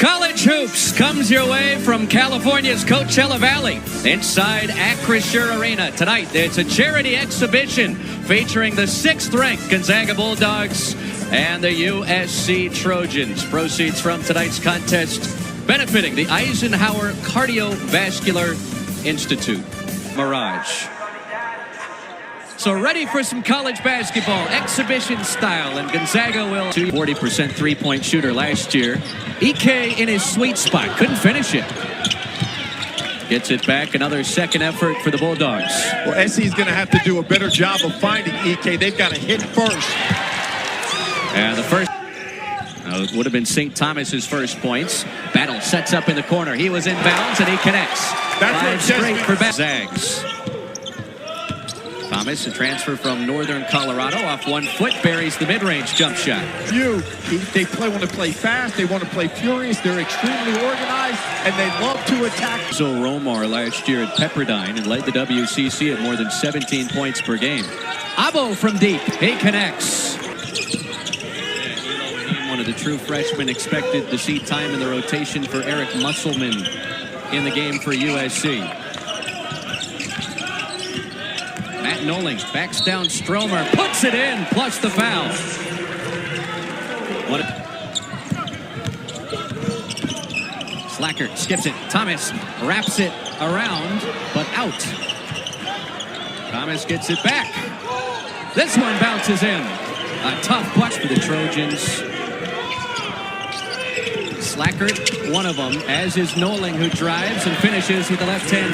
College Hoops comes your way from California's Coachella Valley inside Acrisure Arena. Tonight, it's a charity exhibition featuring the 6th-ranked Gonzaga Bulldogs and the USC Trojans. Proceeds from tonight's contest benefiting the Eisenhower Cardiovascular Institute. Mirage. So ready for some college basketball, exhibition style, and Gonzaga will 40% three-point shooter last year. Ike in his sweet spot, couldn't finish it. Gets it back, another second effort for the Bulldogs. Well, SC's going to have to do a better job of finding Ike. They've got to hit first. And the first it would have been St. Thomas's first points. Battle sets up in the corner. He was in bounds and he connects. That's straight for Zags. Thomas, a transfer from Northern Colorado, off 1 foot, buries the mid-range jump shot. They want to play fast, they want to play furious, they're extremely organized, and they love to attack. So Romar last year at Pepperdine and led the WCC at more than 17 points per game. Abo from deep, he connects. One of the true freshmen expected to see time in the rotation for Eric Musselman in the game for USC. Matt Nolan backs down Stromer, puts it in, plus the foul. Slacker skips it. Thomas wraps it around, but out. Thomas gets it back. This one bounces in. A tough push for the Trojans. Slacker, one of them, as is Nolan, who drives and finishes with the left hand.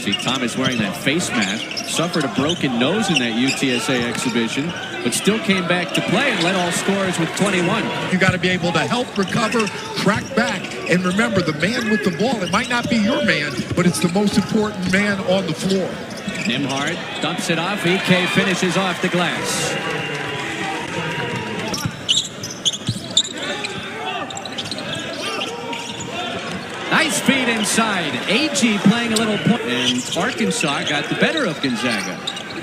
See Thomas wearing that face mask, suffered a broken nose in that UTSA exhibition, but still came back to play and led all scorers with 21. You got to be able to help recover, track back, and remember the man with the ball. It might not be your man, but it's the most important man on the floor. Nembhard dumps it off. Ike finishes off the glass. Nice feed inside. Ajayi playing a little point. And Arkansas got the better of Gonzaga.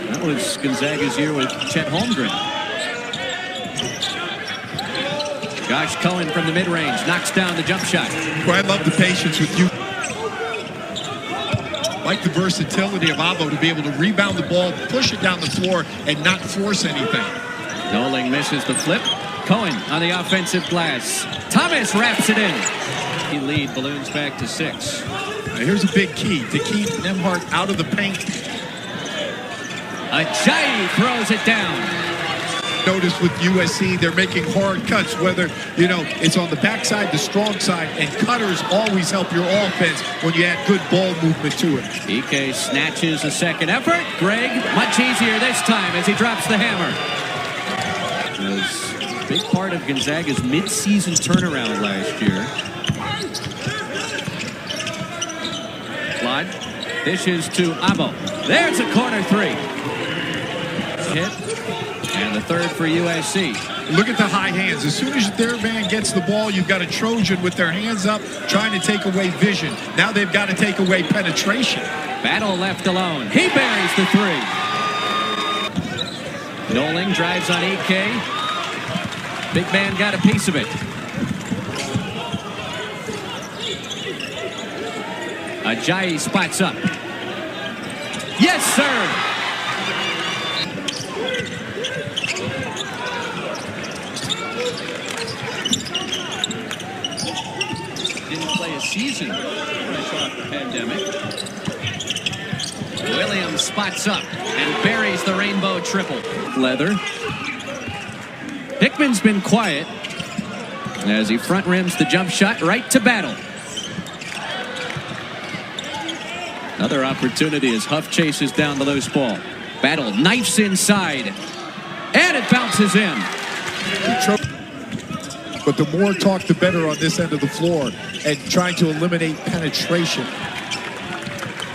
That was Gonzaga's year with Chet Holmgren. Josh Cohen from the mid-range knocks down the jump shot. Well, I love the patience with you. Like the versatility of Abo to be able to rebound the ball, push it down the floor, and not force anything. Nolan misses the flip. Cohen on the offensive glass. Thomas wraps it in. He lead balloons back to 6. Now here's a big key to keep Nembhard out of the paint. Ajayi throws it down. Notice with USC, they're making hard cuts, whether, it's on the backside, the strong side, and cutters always help your offense when you add good ball movement to it. Ike snatches a second effort. Gregg, much easier this time as he drops the hammer. It was a big part of Gonzaga's mid-season turnaround last year. Flood dishes to Abo. There's a corner 3. Hit. And the third for USC. Look at the high hands. As soon as their man gets the ball, you've got a Trojan with their hands up trying to take away vision. Now they've got to take away penetration. Battle left alone. He buries the 3. Nolan drives on Ike. Big man got a piece of it. Ajayi spots up. Yes, sir. Didn't play a season fresh off the pandemic. Williams spots up and buries the rainbow triple. Leather. Hickman's been quiet as he front rims the jump shot right to Battle. Another opportunity as Huff chases down the loose ball. Battle knifes inside, and it bounces in. But the more talk, the better on this end of the floor, and trying to eliminate penetration.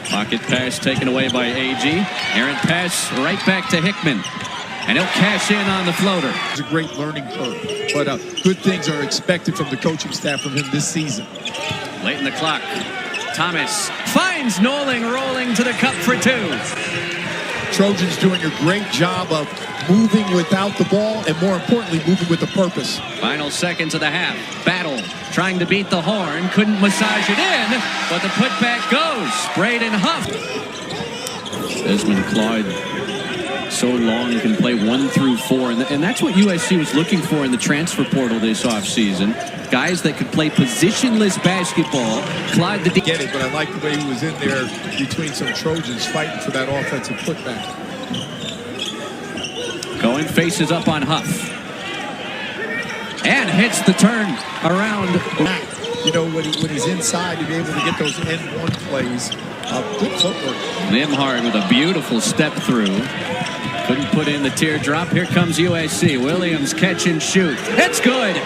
Pocket pass taken away by Ajayi. Errant pass right back to Hickman, and he'll cash in on the floater. It's a great learning curve, but good things are expected from the coaching staff from him this season. Late in the clock. Thomas finds Nolan rolling to the cup for 2. Trojans doing a great job of moving without the ball and, more importantly, moving with a purpose. Final seconds of the half. Battle trying to beat the horn. Couldn't massage it in, but the putback goes. Sprayed and huffed. Desmond Claude, so long he can play 1 through 4. And that's what USC was looking for in the transfer portal this offseason. Guys that could play positionless basketball. Claude the get it, but I like the way he was in there between some Trojans fighting for that offensive putback. Cohen faces up on Huff. And hits the turn around. You know, when he's inside to be able to get those end-one plays. Good footwork. Nembhard with a beautiful step through. Couldn't put in the teardrop. Here comes USC. Williams catch and shoot. It's good.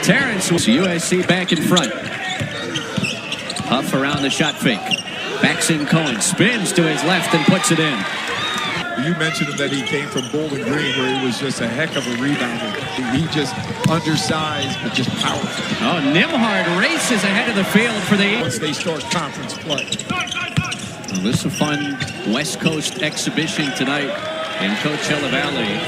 Terrance. USC back in front. Huff around the shot fake. Backs in Cohen. Spins to his left and puts it in. You mentioned him that he came from Bowling Green, where he was just a heck of a rebounder. He just undersized, but just powerful. Oh, Nembhard races ahead of the field for the... Once they start conference play. Well, this is a fun West Coast exhibition tonight in Coachella Valley.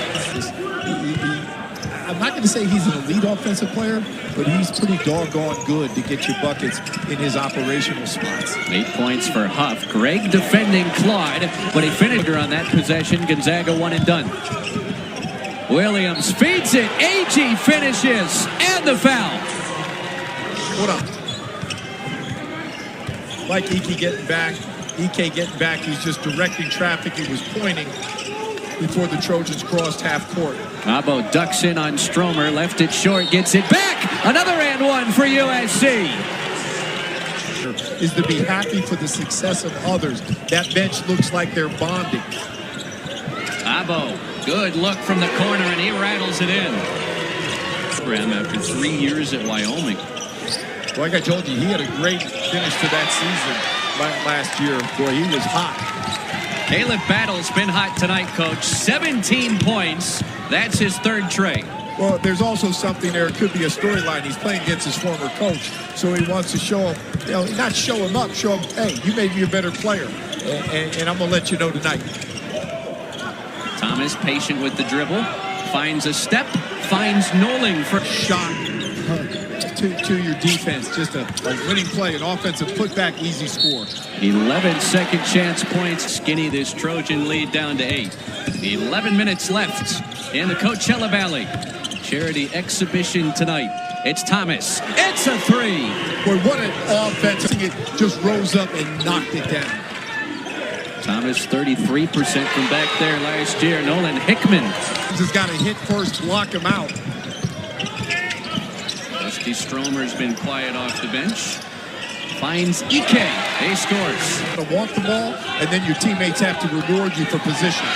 I'm not going to say he's an elite offensive player, but he's pretty doggone good to get you buckets in his operational spots. 8 points for Huff. Gregg defending Claude, but he finished on that possession. Gonzaga one and done. Williams feeds it. Ajayi finishes. And the foul. Hold on. Like Ike getting back. Ike getting back. He's just directing traffic. He was pointing before the Trojans crossed half court. Abo ducks in on Stromer, left it short, gets it back. Another and one for USC. Is to be happy for the success of others. That bench looks like they're bonding. Abo, good look from the corner, and he rattles it in. After 3 years at Wyoming. Like I told you, he had a great finish to that season last year. Boy, he was hot. Khalif Battle's been hot tonight, Coach. 17 points. That's his third tray. Well, there's also something there. It could be a storyline. He's playing against his former coach, so he wants to show him, you know, not show him up, show him, hey, you may be a better player, and I'm going to let you know tonight. Thomas patient with the dribble, finds a step, finds Nolan for shot to your defense. Just a winning play, an offensive putback, easy score. 11 second chance points. Skinny this Trojan lead down to 8. 11 minutes left in the Coachella Valley. Charity exhibition tonight. It's Thomas. It's a 3. Boy, what an offense. It just rose up and knocked it down. Thomas 33% from back there last year. Nolan Hickman. Just got to hit first, block him out. Dusty Stromer's been quiet off the bench. Finds Ike. He scores. To want the ball, and then your teammates have to reward you for position.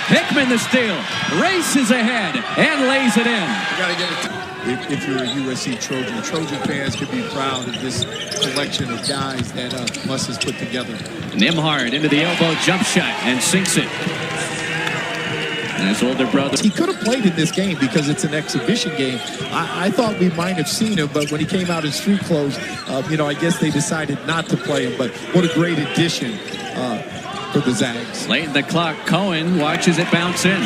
Hickman the steal. Races ahead and lays it in. You got to get it. If you're a USC Trojan fans can be proud of this collection of guys that Muss has put together. Nembhard into the elbow jump shot and sinks it. And his older brother. He could have played in this game because it's an exhibition game. I thought we might have seen him, but when he came out in street clothes, you know, I guess they decided not to play him. But what a great addition for the Zags. Late in the clock, Cohen watches it bounce in.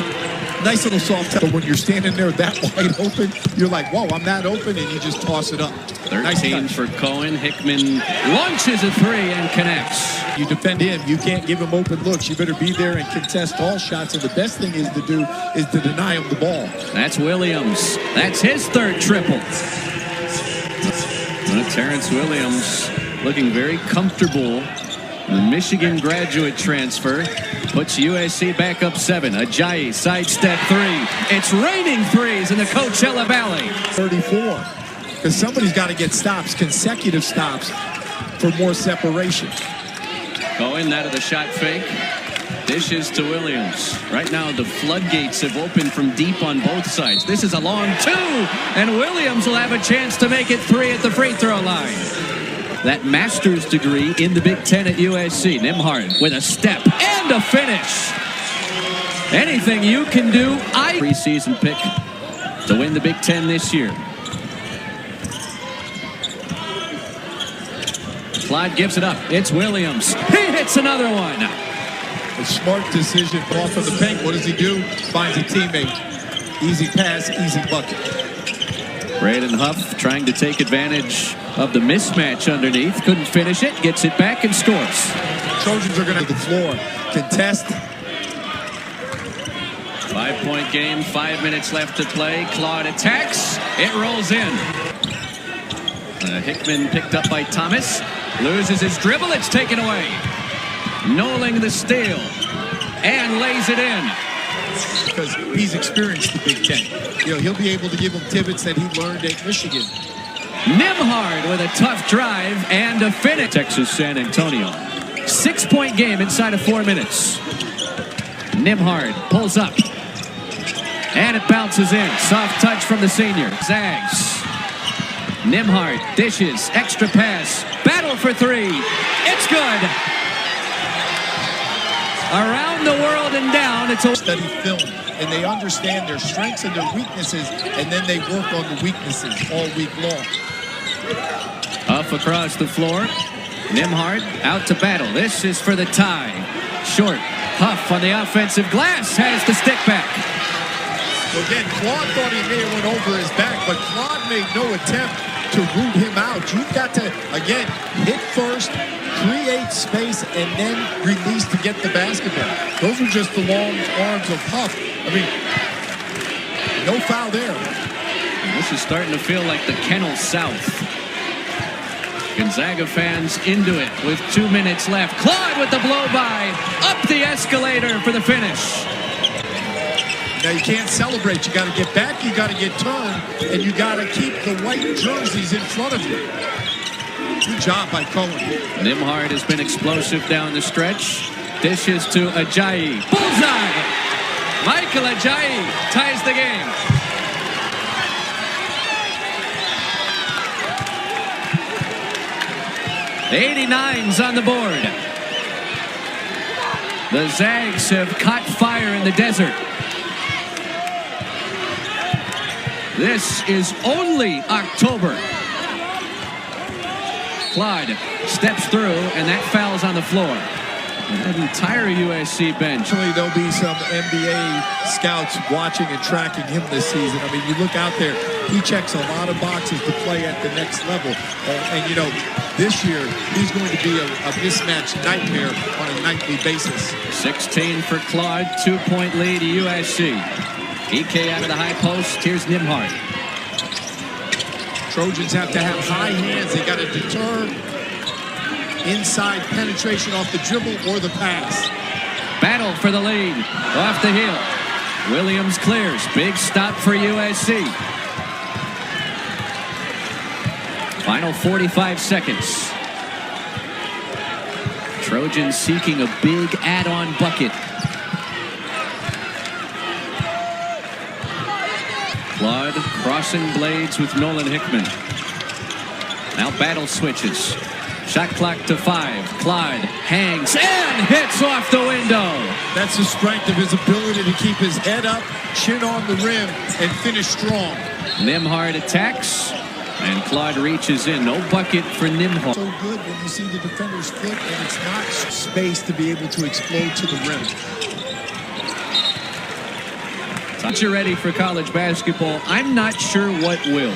Nice little soft touch. But when you're standing there that wide open, you're like, whoa, I'm that open, and you just toss it up. 13 nice for Cohen. Hickman launches a 3 and connects. You defend him. You can't give him open looks. You better be there and contest all shots. And the best thing is to do is to deny him the ball. That's Williams. That's his third triple. Terrance Williams looking very comfortable. The Michigan graduate transfer puts USC back up 7. Ajayi sidestep 3. It's raining threes in the Coachella Valley. 34. Because somebody's got to get stops, consecutive stops, for more separation. Going out of the shot fake. Dishes to Williams. Right now the floodgates have opened from deep on both sides. This is a long 2. And Williams will have a chance to make it 3 at the free throw line. That master's degree in the Big Ten at USC. Nembhard with a step and a finish. Anything you can do. Preseason pick to win the Big Ten this year. Clyde gives it up. It's Williams. He hits another one. A smart decision off from the paint. What does he do? Finds a teammate. Easy pass, easy bucket. Braden Huff trying to take advantage of the mismatch underneath. Couldn't finish it. Gets it back and scores. Trojans are going to the floor. Contest. 5-point game. 5 minutes left to play. Claude attacks. It rolls in. Hickman picked up by Thomas. Loses his dribble. It's taken away. Nolan the steal. And lays it in. Because he's experienced the Big Ten. You know, he'll be able to give him pivots that he learned at Michigan. Nembhard with a tough drive and a finish. Texas San Antonio. 6-point game inside of 4 minutes. Nembhard pulls up. And it bounces in. Soft touch from the senior. Zags. Nembhard dishes. Extra pass. Battle for three. It's good. Around the world and down. It's a study film, and they understand their strengths and their weaknesses, and then they work on the weaknesses all week long. Up across the floor. Nembhard out to Battle. This is for the tie. Short. Huff on the offensive glass has the stick back. Well, again, Claude thought he may have went over his back, but Claude made no attempt to root him out. You've got to, again, hit first, create space, and then release to get the basketball. Those are just the long arms of Huff. I mean, no foul there. This is starting to feel like the Kennel South. Gonzaga fans into it with 2 minutes left. Claude with the blow-by. Up the escalator for the finish. Now you can't celebrate. You got to get back, you got to get turned, and you got to keep the white jerseys in front of you. Good job by Cohen. Nembhard has been explosive down the stretch. Dishes to Ajayi. Bullseye! Michael Ajayi ties the game. The 89's on the board. The Zags have caught fire in the desert. This is only October. Claude steps through, and that foul's on the floor. An entire USC bench. Actually, there'll be some NBA scouts watching and tracking him this season. I mean, you look out there, he checks a lot of boxes to play at the next level. And, you know, this year, he's going to be a mismatch nightmare on a nightly basis. 16 for Claude, 2-point lead to USC. Ike out of the high post. Here's Nembhard. Trojans have to have high hands. They got to deter inside penetration off the dribble or the pass. Battle for the lead. Off the heel. Williams clears. Big stop for USC. Final 45 seconds. Trojans seeking a big add-on bucket. Claude crossing blades with Nolan Hickman. Now Battle switches. Shot clock to 5. Claude hangs and hits off the window. That's the strength of his ability to keep his head up, chin on the rim, and finish strong. Nembhard attacks, and Claude reaches in. No bucket for Nembhard. So good when you see the defenders flip, and it's not space to be able to explode to the rim. Once you're ready for college basketball, I'm not sure what will.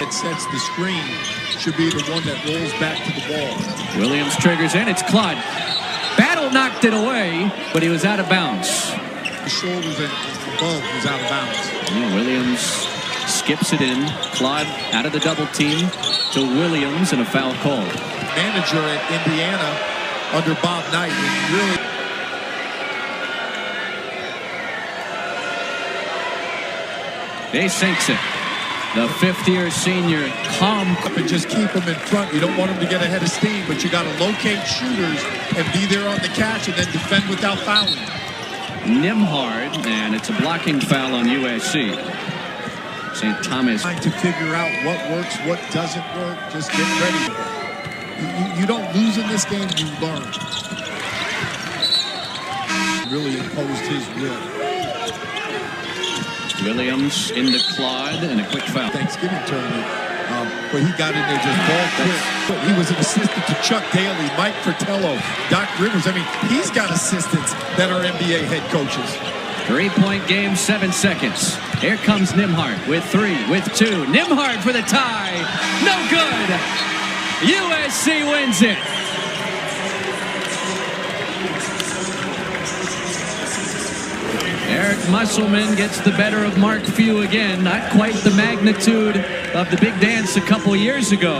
It sets the screen, should be the one that rolls back to the ball. Williams triggers in. It's Claude. Battle knocked it away, but he was out of bounds. The shoulders and above was out of bounds. Williams skips it in. Claude out of the double team to Williams, and a foul call. Manager at Indiana under Bob Knight is really... He sinks it. The fifth-year senior, calm. And just keep them in front. You don't want them to get ahead of steam, but you got to locate shooters and be there on the catch and then defend without fouling. Nembhard, and it's a blocking foul on USC. St. Thomas. Trying to figure out what works, what doesn't work. Just get ready. You don't lose in this game, you learn. Really imposed his will. Williams into Claude, and a quick foul. Thanksgiving tournament. But he got in there just ball quick. He was an assistant to Chuck Daly, Mike Fratello, Doc Rivers. I mean, he's got assistants that are NBA head coaches. 3-point game, 7 seconds. Here comes Nembhard with 3, with 2. Nembhard for the tie. No good. USC wins it. Eric Musselman gets the better of Mark Few again. Not quite the magnitude of the big dance a couple years ago.